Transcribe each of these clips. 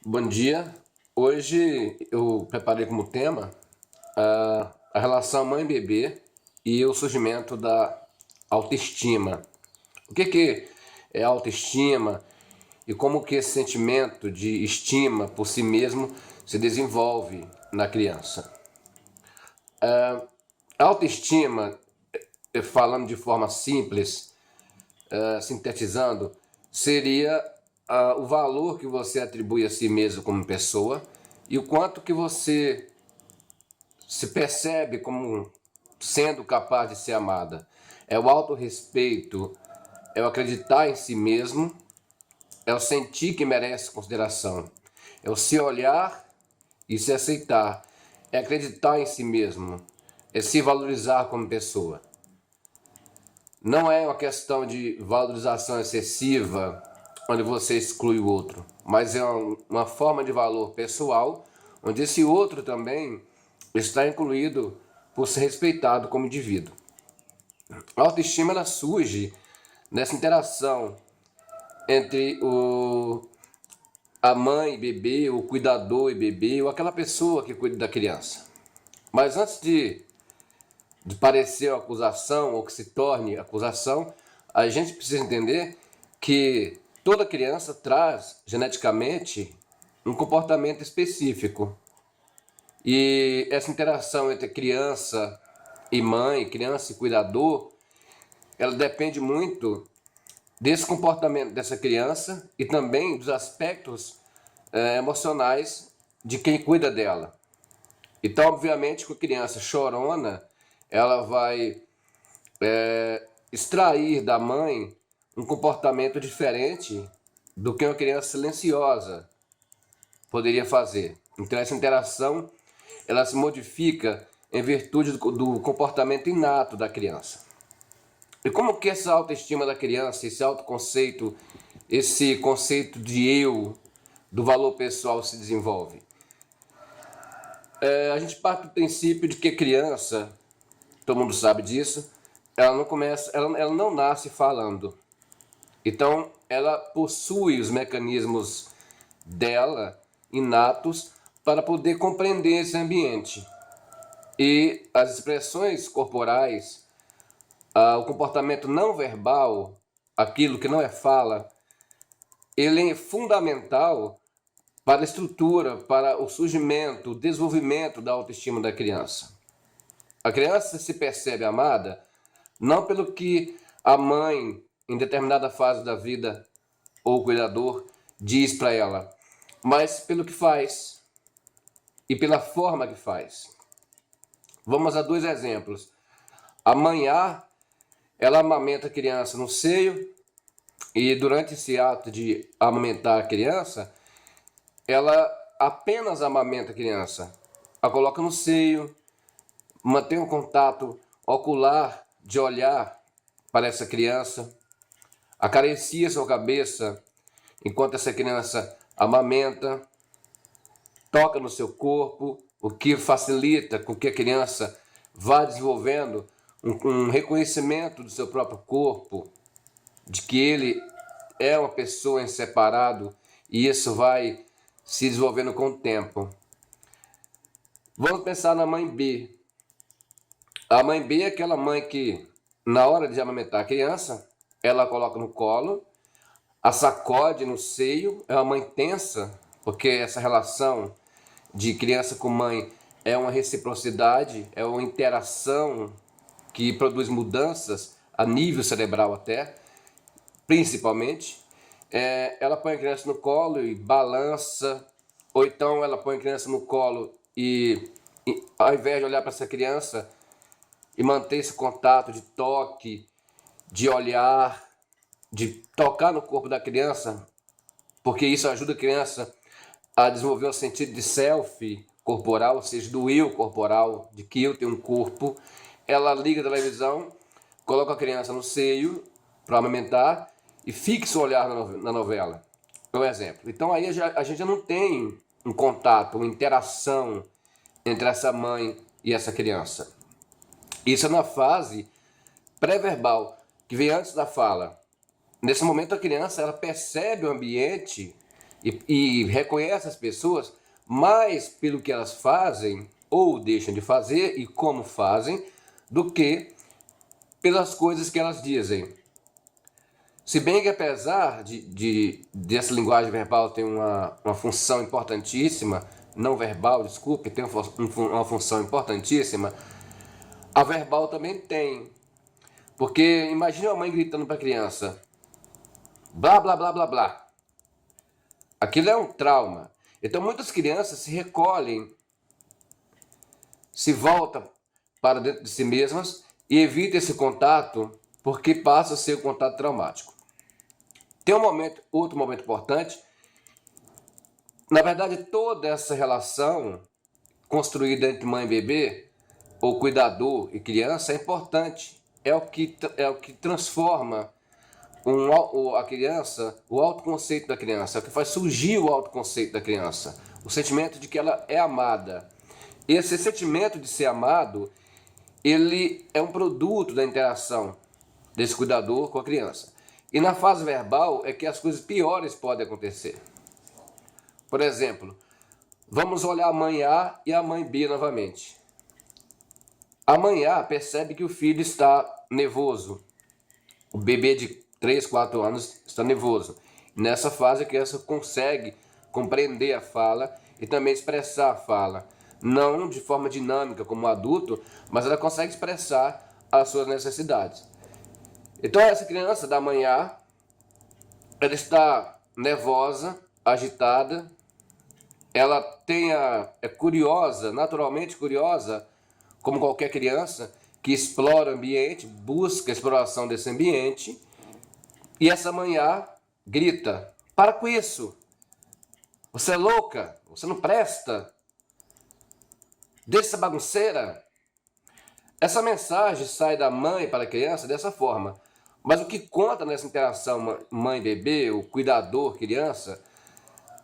Bom dia. Hoje eu preparei como tema a relação mãe-bebê e o surgimento da autoestima. O que é autoestima e como que esse sentimento de estima por si mesmo se desenvolve na criança? A autoestima, falando de forma simples, sintetizando, seria o valor que você atribui a si mesmo como pessoa e o quanto que você se percebe como sendo capaz de ser amada. É o autorrespeito, é o acreditar em si mesmo, é o sentir que merece consideração, é o se olhar e se aceitar, é acreditar em si mesmo, é se valorizar como pessoa. Não é uma questão de valorização excessiva, onde você exclui o outro, mas é uma forma de valor pessoal, onde esse outro também está incluído por ser respeitado como indivíduo. A autoestima ela surge nessa interação entre a mãe e bebê, o cuidador e bebê, ou aquela pessoa que cuida da criança. Mas antes de parecer uma acusação ou que se torne acusação, a gente precisa entender que toda criança traz geneticamente um comportamento específico. E essa interação entre criança e mãe, criança e cuidador, ela depende muito desse comportamento dessa criança e também dos aspectos emocionais de quem cuida dela. Então, obviamente, com a criança chorona, ela vai extrair da mãe um comportamento diferente do que uma criança silenciosa poderia fazer. Então, essa interação ela se modifica em virtude do comportamento inato da criança. E como que essa autoestima da criança, esse autoconceito, esse conceito de eu, do valor pessoal se desenvolve? A gente parte do princípio de que a criança, todo mundo sabe disso, ela não nasce falando. Então, ela possui os mecanismos dela inatos para poder compreender esse ambiente. E as expressões corporais, o comportamento não verbal, aquilo que não é fala, ele é fundamental para a estrutura, para o surgimento, o desenvolvimento da autoestima da criança. A criança se percebe amada não pelo que a mãe, em determinada fase da vida, ou o cuidador, diz para ela, mas pelo que faz e pela forma que faz. Vamos a dois exemplos. A mãe A, ela amamenta a criança no seio e durante esse ato de amamentar a criança, ela apenas amamenta a criança. A coloca no seio, mantém um contato ocular de olhar para essa criança, acaricia sua cabeça enquanto essa criança amamenta, toca no seu corpo, o que facilita com que a criança vá desenvolvendo um reconhecimento do seu próprio corpo, de que ele é uma pessoa em separado e isso vai se desenvolvendo com o tempo. Vamos pensar na mãe B. A mãe B é aquela mãe que, na hora de amamentar a criança, ela coloca no colo, a sacode no seio, é uma mãe tensa, porque essa relação de criança com mãe é uma reciprocidade, é uma interação que produz mudanças a nível cerebral até, principalmente. Ela põe a criança no colo e balança, ou então ela põe a criança no colo e ao invés de olhar para essa criança e manter esse contato de toque, de olhar, de tocar no corpo da criança, porque isso ajuda a criança a desenvolver um sentido de self corporal, ou seja, do eu corporal, de que eu tenho um corpo. Ela liga a televisão, coloca a criança no seio para amamentar e fixa o olhar na novela, por exemplo. Então aí a gente já não tem um contato, uma interação entre essa mãe e essa criança. Isso é na fase pré-verbal, que vem antes da fala. Nesse momento a criança ela percebe o ambiente e reconhece as pessoas mais pelo que elas fazem ou deixam de fazer e como fazem, do que pelas coisas que elas dizem. Se bem que apesar dessa linguagem verbal ter uma função importantíssima, não verbal, desculpe, tem uma função importantíssima, a verbal também tem. Porque imagine a mãe gritando para a criança, blá, blá, blá, blá, blá. Aquilo é um trauma. Então muitas crianças se recolhem, se voltam para dentro de si mesmas e evitam esse contato porque passa a ser um contato traumático. Tem outro momento importante. Na verdade, toda essa relação construída entre mãe e bebê, ou cuidador e criança, é importante. É o que transforma a criança, o autoconceito da criança, é o que faz surgir o autoconceito da criança, o sentimento de que ela é amada. Esse sentimento de ser amado, ele é um produto da interação desse cuidador com a criança. E na fase verbal é que as coisas piores podem acontecer. Por exemplo, vamos olhar a mãe A e a mãe B novamente. A mãe A percebe que o filho está nervoso. O bebê de 3, 4 anos está nervoso. Nessa fase a criança consegue compreender a fala e também expressar a fala. Não de forma dinâmica como um adulto, mas ela consegue expressar as suas necessidades. Então essa criança da mãe A, ela está nervosa, agitada, ela é curiosa, naturalmente curiosa, como qualquer criança que explora o ambiente, busca a exploração desse ambiente, e essa mãe A grita, para com isso, você é louca, você não presta, deixa essa bagunceira. Essa mensagem sai da mãe para a criança dessa forma, mas o que conta nessa interação mãe-bebê, o cuidador-criança,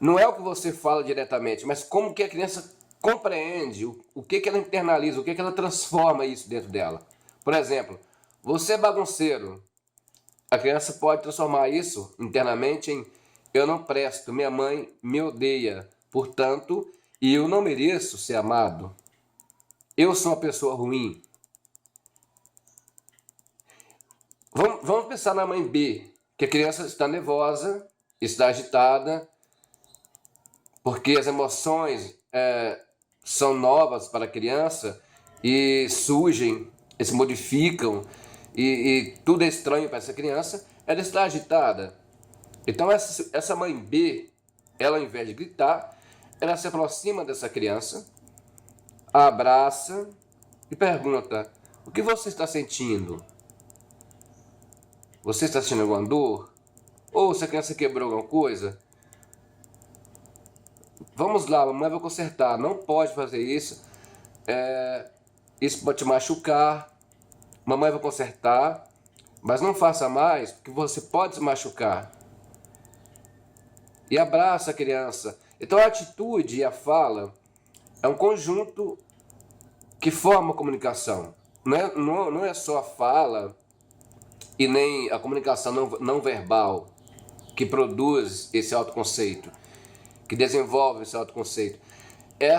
não é o que você fala diretamente, mas como que a criança compreende, o que ela internaliza, o que ela transforma isso dentro dela. Por exemplo, você é bagunceiro. A criança pode transformar isso internamente em eu não presto, minha mãe me odeia, portanto, eu não mereço ser amado. Eu sou uma pessoa ruim. Vamos pensar na mãe B, que a criança está nervosa, está agitada, porque as emoções são novas para a criança e surgem, e se modificam, e tudo é estranho para essa criança, ela está agitada. Então essa mãe B, ela ao invés de gritar, ela se aproxima dessa criança, a abraça e pergunta, o que você está sentindo? Você está sentindo alguma dor? Ou se a criança quebrou alguma coisa? Vamos lá, mamãe vai consertar. Não pode fazer isso. Isso pode te machucar. Mamãe vai consertar. Mas não faça mais, porque você pode se machucar. E abraça a criança. Então a atitude e a fala é um conjunto que forma a comunicação. Não é só a fala e nem a comunicação não verbal que produz esse autoconceito, que desenvolve esse autoconceito. É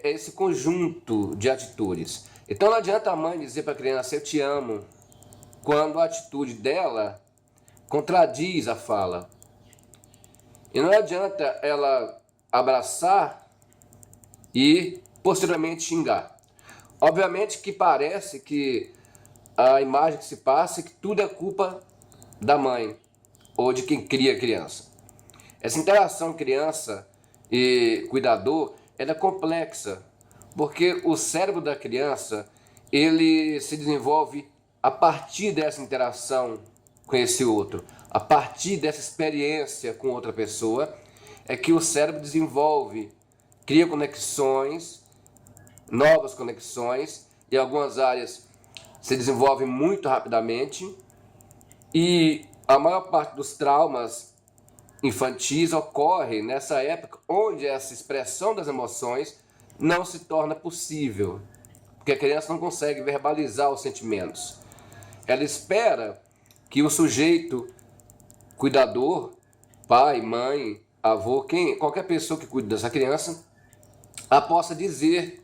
esse conjunto de atitudes. Então não adianta a mãe dizer para a criança, eu te amo, quando a atitude dela contradiz a fala. E não adianta ela abraçar e posteriormente xingar. Obviamente que parece que a imagem que se passa é que tudo é culpa da mãe ou de quem cria a criança. Essa interação criança e cuidador é complexa, porque o cérebro da criança ele se desenvolve a partir dessa interação com esse outro, a partir dessa experiência com outra pessoa, é que o cérebro desenvolve, cria conexões, novas conexões, e algumas áreas se desenvolvem muito rapidamente, e a maior parte dos traumas infantis ocorre nessa época onde essa expressão das emoções não se torna possível, porque a criança não consegue verbalizar os sentimentos. Ela espera que o sujeito cuidador, pai, mãe, avô, qualquer pessoa que cuide dessa criança, a possa dizer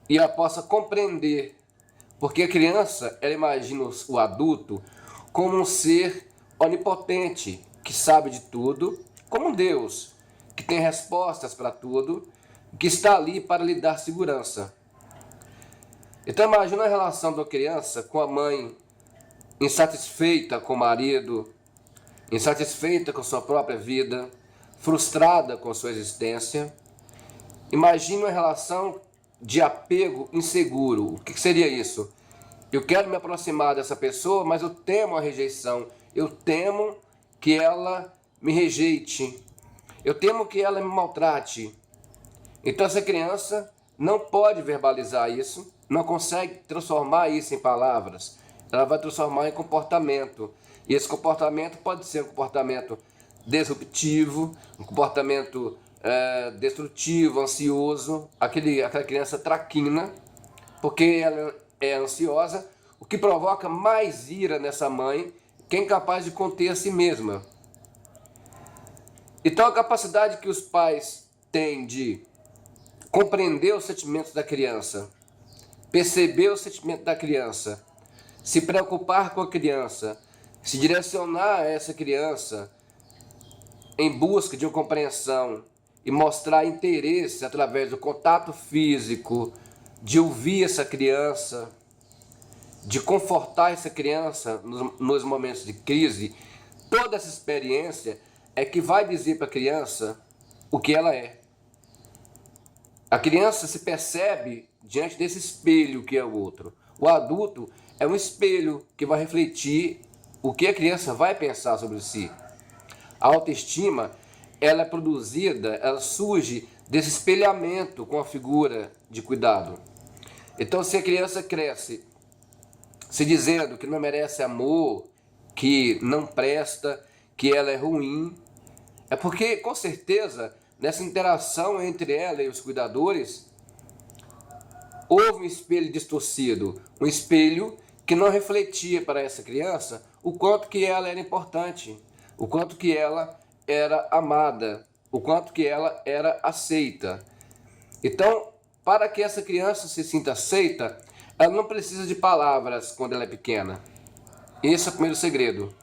e a possa compreender. Porque a criança, ela imagina o adulto como um ser onipotente, que sabe de tudo, como um Deus, que tem respostas para tudo, que está ali para lhe dar segurança. Então imagina a relação da criança com a mãe insatisfeita com o marido, insatisfeita com sua própria vida, frustrada com sua existência. Imagina uma relação de apego inseguro. O que seria isso? Eu quero me aproximar dessa pessoa, mas eu temo a rejeição. Eu temo que ela me rejeite. Eu temo que ela me maltrate. Então essa criança não pode verbalizar isso, não consegue transformar isso em palavras. Ela vai transformar em comportamento. E esse comportamento pode ser um comportamento disruptivo, um comportamento destrutivo, ansioso, aquela criança traquina, porque ela é ansiosa, o que provoca mais ira nessa mãe, que é incapaz de conter a si mesma. Então a capacidade que os pais têm de compreender os sentimentos da criança, perceber o sentimento da criança, se preocupar com a criança, se direcionar a essa criança em busca de uma compreensão e mostrar interesse através do contato físico, de ouvir essa criança, de confortar essa criança nos momentos de crise, toda essa experiência é que vai dizer para a criança o que ela é. A criança se percebe diante desse espelho que é o outro. O adulto é um espelho que vai refletir o que a criança vai pensar sobre si. A autoestima, ela é produzida, ela surge desse espelhamento com a figura de cuidado. Então, se a criança cresce se dizendo que não merece amor, que não presta, que ela é ruim, é porque, com certeza, nessa interação entre ela e os cuidadores, houve um espelho distorcido, um espelho que não refletia para essa criança o quanto que ela era importante, o quanto que ela era amada, o quanto que ela era aceita. Então, para que essa criança se sinta aceita, ela não precisa de palavras quando ela é pequena. Esse é o primeiro segredo.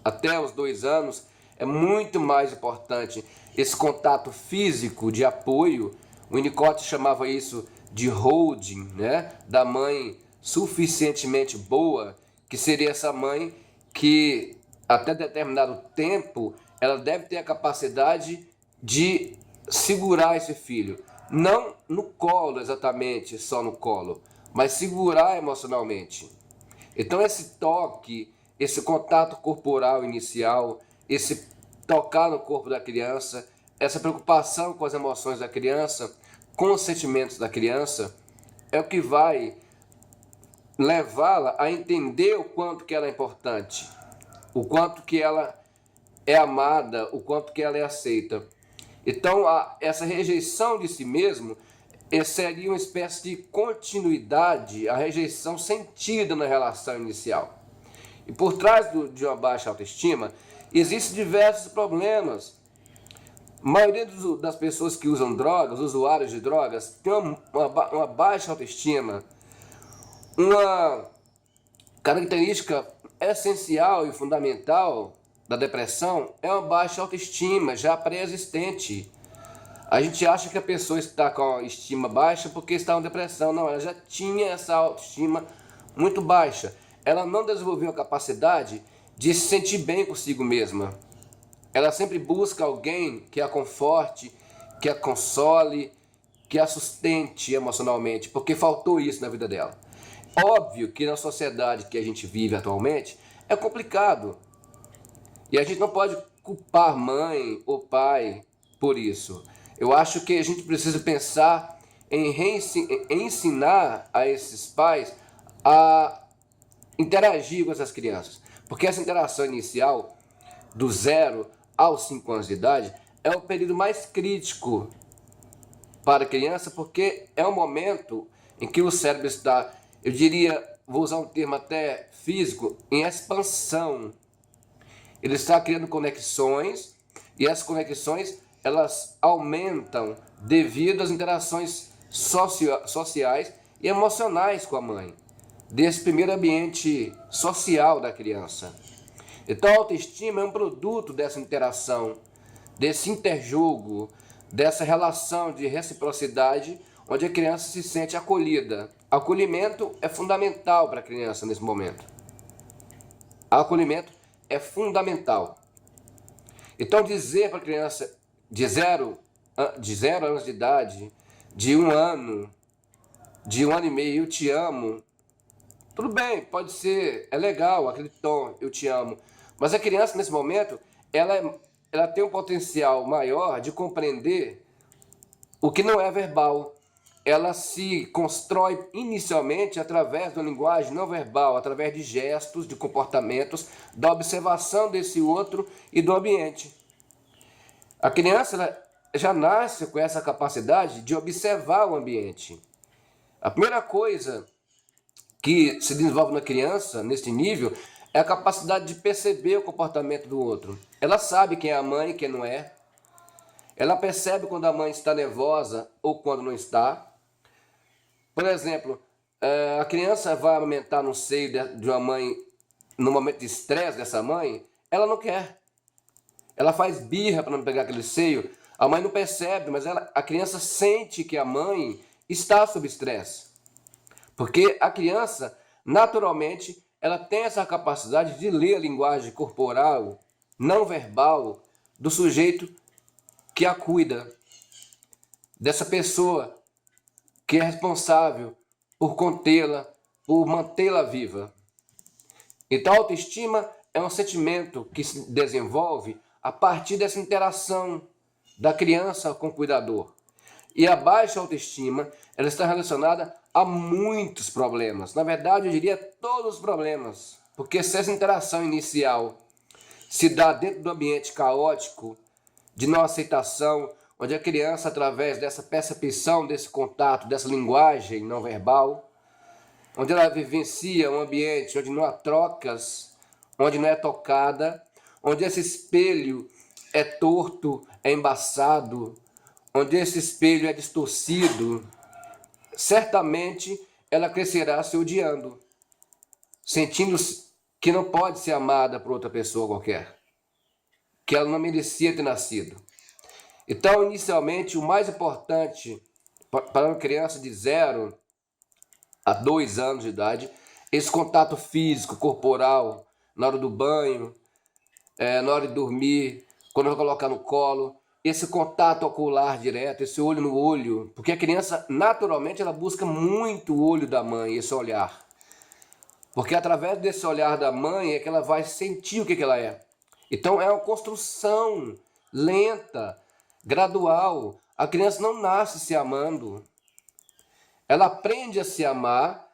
Até os 2 anos é muito mais importante esse contato físico de apoio. O Winnicott chamava isso de holding, né? Da mãe suficientemente boa, que seria essa mãe que até determinado tempo ela deve ter a capacidade de segurar esse filho. Não no colo exatamente, só no colo, mas segurar emocionalmente. Então esse toque, esse contato corporal inicial, esse tocar no corpo da criança, essa preocupação com as emoções da criança, com os sentimentos da criança, é o que vai levá-la a entender o quanto que ela é importante, o quanto que ela é amada, o quanto que ela é aceita. Então, essa rejeição de si mesmo seria uma espécie de continuidade, a rejeição sentida na relação inicial. E por trás de uma baixa autoestima, existem diversos problemas. A maioria das pessoas que usam drogas, usuários de drogas, tem uma baixa autoestima. Uma característica essencial e fundamental da depressão é uma baixa autoestima já pré-existente. A gente acha que a pessoa está com a estima baixa porque está em depressão. Não, ela já tinha essa autoestima muito baixa. Ela não desenvolveu a capacidade de se sentir bem consigo mesma. Ela sempre busca alguém que a conforte, que a console, que a sustente emocionalmente, porque faltou isso na vida dela. Óbvio que na sociedade que a gente vive atualmente é complicado. E a gente não pode culpar mãe ou pai por isso. Eu acho que a gente precisa pensar em ensinar a esses pais a interagir com essas crianças. Porque essa interação inicial, do 0 aos 5 anos de idade, é o período mais crítico para a criança, porque é um momento em que o cérebro está, eu diria, vou usar um termo até físico, em expansão. Ele está criando conexões E essas conexões, elas aumentam devido às interações sociais e emocionais com a mãe, desse primeiro ambiente social da criança. Então a autoestima é um produto dessa interação, desse interjogo, dessa relação de reciprocidade, onde a criança se sente acolhida. Acolhimento é fundamental para a criança nesse momento. Acolhimento é fundamental. Então dizer para a criança de zero anos de idade, de 1 ano, de 1 ano e meio, eu te amo, tudo bem, pode ser, é legal aquele tom, eu te amo. Mas a criança nesse momento, ela tem um potencial maior de compreender o que não é verbal. Ela se constrói inicialmente através da linguagem não verbal, através de gestos, de comportamentos, da observação desse outro e do ambiente. A criança ela já nasce com essa capacidade de observar o ambiente. A primeira coisa que se desenvolve na criança, nesse nível, é a capacidade de perceber o comportamento do outro. Ela sabe quem é a mãe e quem não é. Ela percebe quando a mãe está nervosa ou quando não está. Por exemplo, a criança vai amamentar no seio de uma mãe, no momento de estresse dessa mãe, ela não quer. Ela faz birra para não pegar aquele seio. A mãe não percebe, mas a criança sente que a mãe está sob estresse. Porque a criança, naturalmente, ela tem essa capacidade de ler a linguagem corporal, não verbal, do sujeito que a cuida, dessa pessoa que é responsável por contê-la, por mantê-la viva. Então, a autoestima é um sentimento que se desenvolve a partir dessa interação da criança com o cuidador. E a baixa autoestima, ela está relacionada a muitos problemas. Na verdade, eu diria todos os problemas. Porque se essa interação inicial se dá dentro do ambiente caótico, de não aceitação, onde a criança, através dessa percepção, desse contato, dessa linguagem não verbal, onde ela vivencia um ambiente onde não há trocas, onde não é tocada, onde esse espelho é torto, é embaçado, onde esse espelho é distorcido, certamente ela crescerá se odiando, sentindo que não pode ser amada por outra pessoa qualquer, que ela não merecia ter nascido. Então, inicialmente, o mais importante para uma criança de 0 a 2 anos de idade, esse contato físico, corporal, na hora do banho, na hora de dormir, quando vai colocar no colo, esse contato ocular direto, esse olho no olho, porque a criança, naturalmente, ela busca muito o olho da mãe, esse olhar. Porque através desse olhar da mãe é que ela vai sentir o que ela é. Então é uma construção lenta, gradual. A criança não nasce se amando. Ela aprende a se amar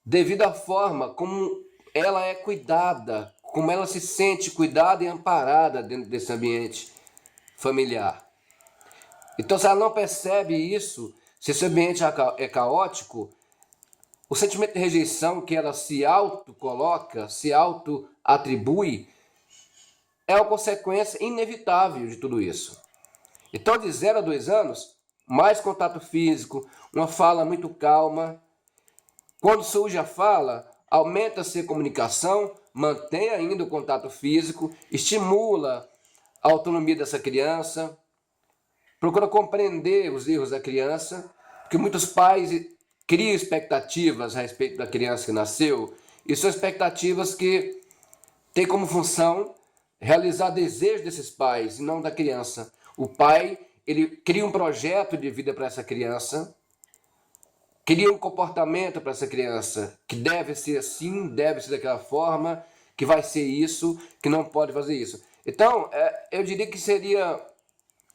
devido à forma como ela é cuidada, como ela se sente cuidada e amparada dentro desse ambiente familiar. Então, se ela não percebe isso, se esse ambiente é caótico, o sentimento de rejeição que ela se auto-coloca, se auto-atribui, é uma consequência inevitável de tudo isso. Então, de 0 a 2 anos, mais contato físico, uma fala muito calma. Quando surge a fala, aumenta-se a comunicação, mantém ainda o contato físico, estimula a autonomia dessa criança, procura compreender os erros da criança, porque muitos pais criam expectativas a respeito da criança que nasceu, e são expectativas que têm como função realizar desejos desses pais e não da criança. O pai, ele cria um projeto de vida para essa criança, cria um comportamento para essa criança, que deve ser assim, deve ser daquela forma, que vai ser isso, que não pode fazer isso. Então, eu diria que seria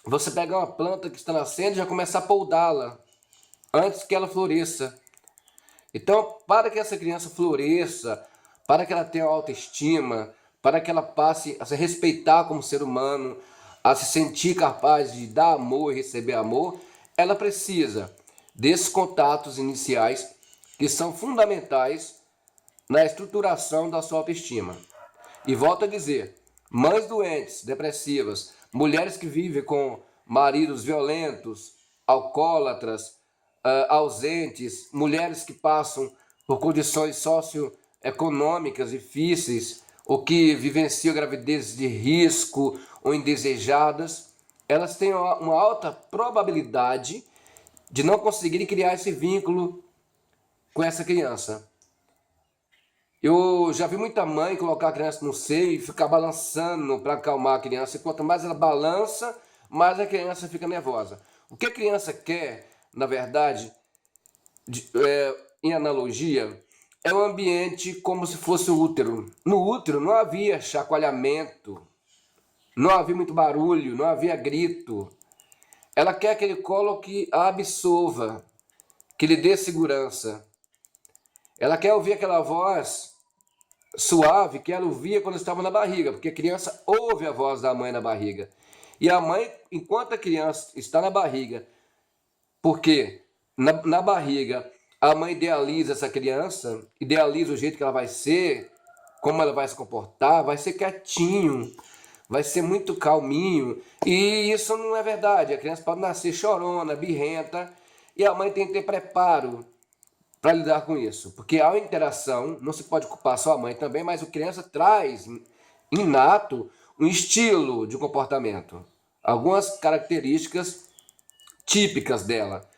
você pegar uma planta que está nascendo e já começar a podá-la, antes que ela floresça. Então, para que essa criança floresça, para que ela tenha autoestima, para que ela passe a se respeitar como ser humano, a se sentir capaz de dar amor e receber amor, ela precisa desses contatos iniciais que são fundamentais na estruturação da sua autoestima. E volto a dizer, mães doentes, depressivas, mulheres que vivem com maridos violentos, alcoólatras, ausentes, mulheres que passam por condições socioeconômicas difíceis, ou que vivenciam gravidezes de risco ou indesejadas, elas têm uma alta probabilidade de não conseguirem criar esse vínculo com essa criança. Eu já vi muita mãe colocar a criança no seio e ficar balançando para acalmar a criança. E quanto mais ela balança, mais a criança fica nervosa. O que a criança quer, na verdade, em analogia, é um ambiente como se fosse o útero. No útero não havia chacoalhamento, não havia muito barulho, não havia grito. Ela quer aquele colo que a absorva, que lhe dê segurança. Ela quer ouvir aquela voz suave que ela ouvia quando estava na barriga, porque a criança ouve a voz da mãe na barriga. E a mãe, enquanto a criança está na barriga, porque na barriga a mãe idealiza essa criança, idealiza o jeito que ela vai ser, como ela vai se comportar, vai ser quietinho, vai ser muito calminho. E isso não é verdade. A criança pode nascer chorona, birrenta, e a mãe tem que ter preparo para lidar com isso. Porque a interação, não se pode culpar só a mãe também, mas a criança traz inato um estilo de comportamento, algumas características típicas dela.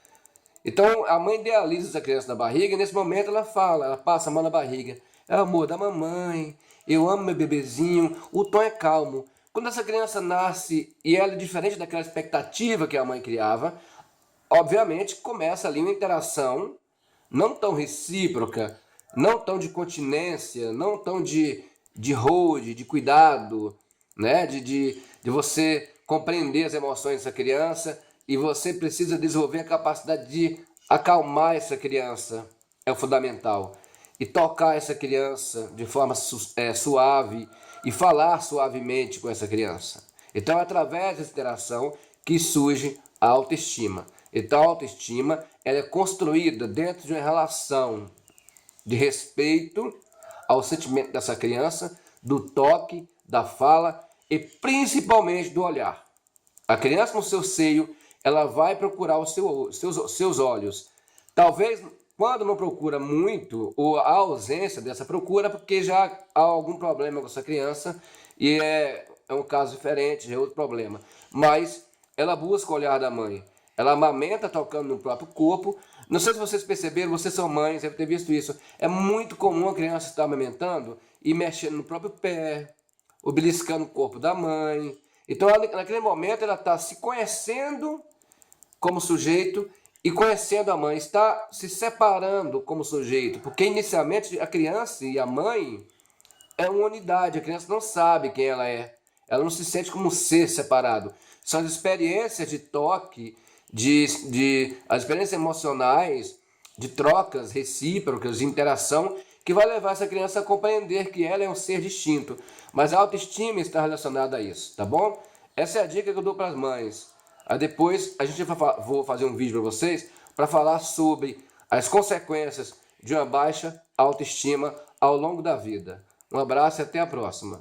Então a mãe idealiza essa criança na barriga e nesse momento ela fala, ela passa a mão na barriga. É o amor da mamãe, eu amo meu bebezinho, o tom é calmo. Quando essa criança nasce e ela é diferente daquela expectativa que a mãe criava, obviamente começa ali uma interação não tão recíproca, não tão de continência, não tão de hold, de cuidado, né? de você compreender as emoções dessa criança, e você precisa desenvolver a capacidade de acalmar essa criança, é o fundamental. E tocar essa criança de forma suave e falar suavemente com essa criança. Então é através dessa interação que surge a autoestima. Então a autoestima ela é construída dentro de uma relação de respeito ao sentimento dessa criança, do toque, da fala e principalmente do olhar. A criança no seu seio, ela vai procurar os seus olhos. Talvez quando não procura muito, ou a ausência dessa procura, porque já há algum problema com essa criança e é um caso diferente, é outro problema. Mas ela busca o olhar da mãe. Ela amamenta tocando no próprio corpo. Não sei se vocês perceberam, vocês são mães, devem ter visto isso. É muito comum a criança estar amamentando e mexendo no próprio pé, ou beliscando o corpo da mãe. Então, naquele momento, ela está se conhecendo como sujeito e conhecendo a mãe, está se separando como sujeito, porque inicialmente a criança e a mãe é uma unidade, a criança não sabe quem ela não se sente como um ser separado. São as experiências de toque, as experiências emocionais, de trocas recíprocas, de interação, que vai levar essa criança a compreender que ela é um ser distinto. Mas a autoestima está relacionada a isso, tá bom? Essa é a dica que eu dou para as mães. Aí depois vou fazer um vídeo para vocês para falar sobre as consequências de uma baixa autoestima ao longo da vida. Um abraço e até a próxima.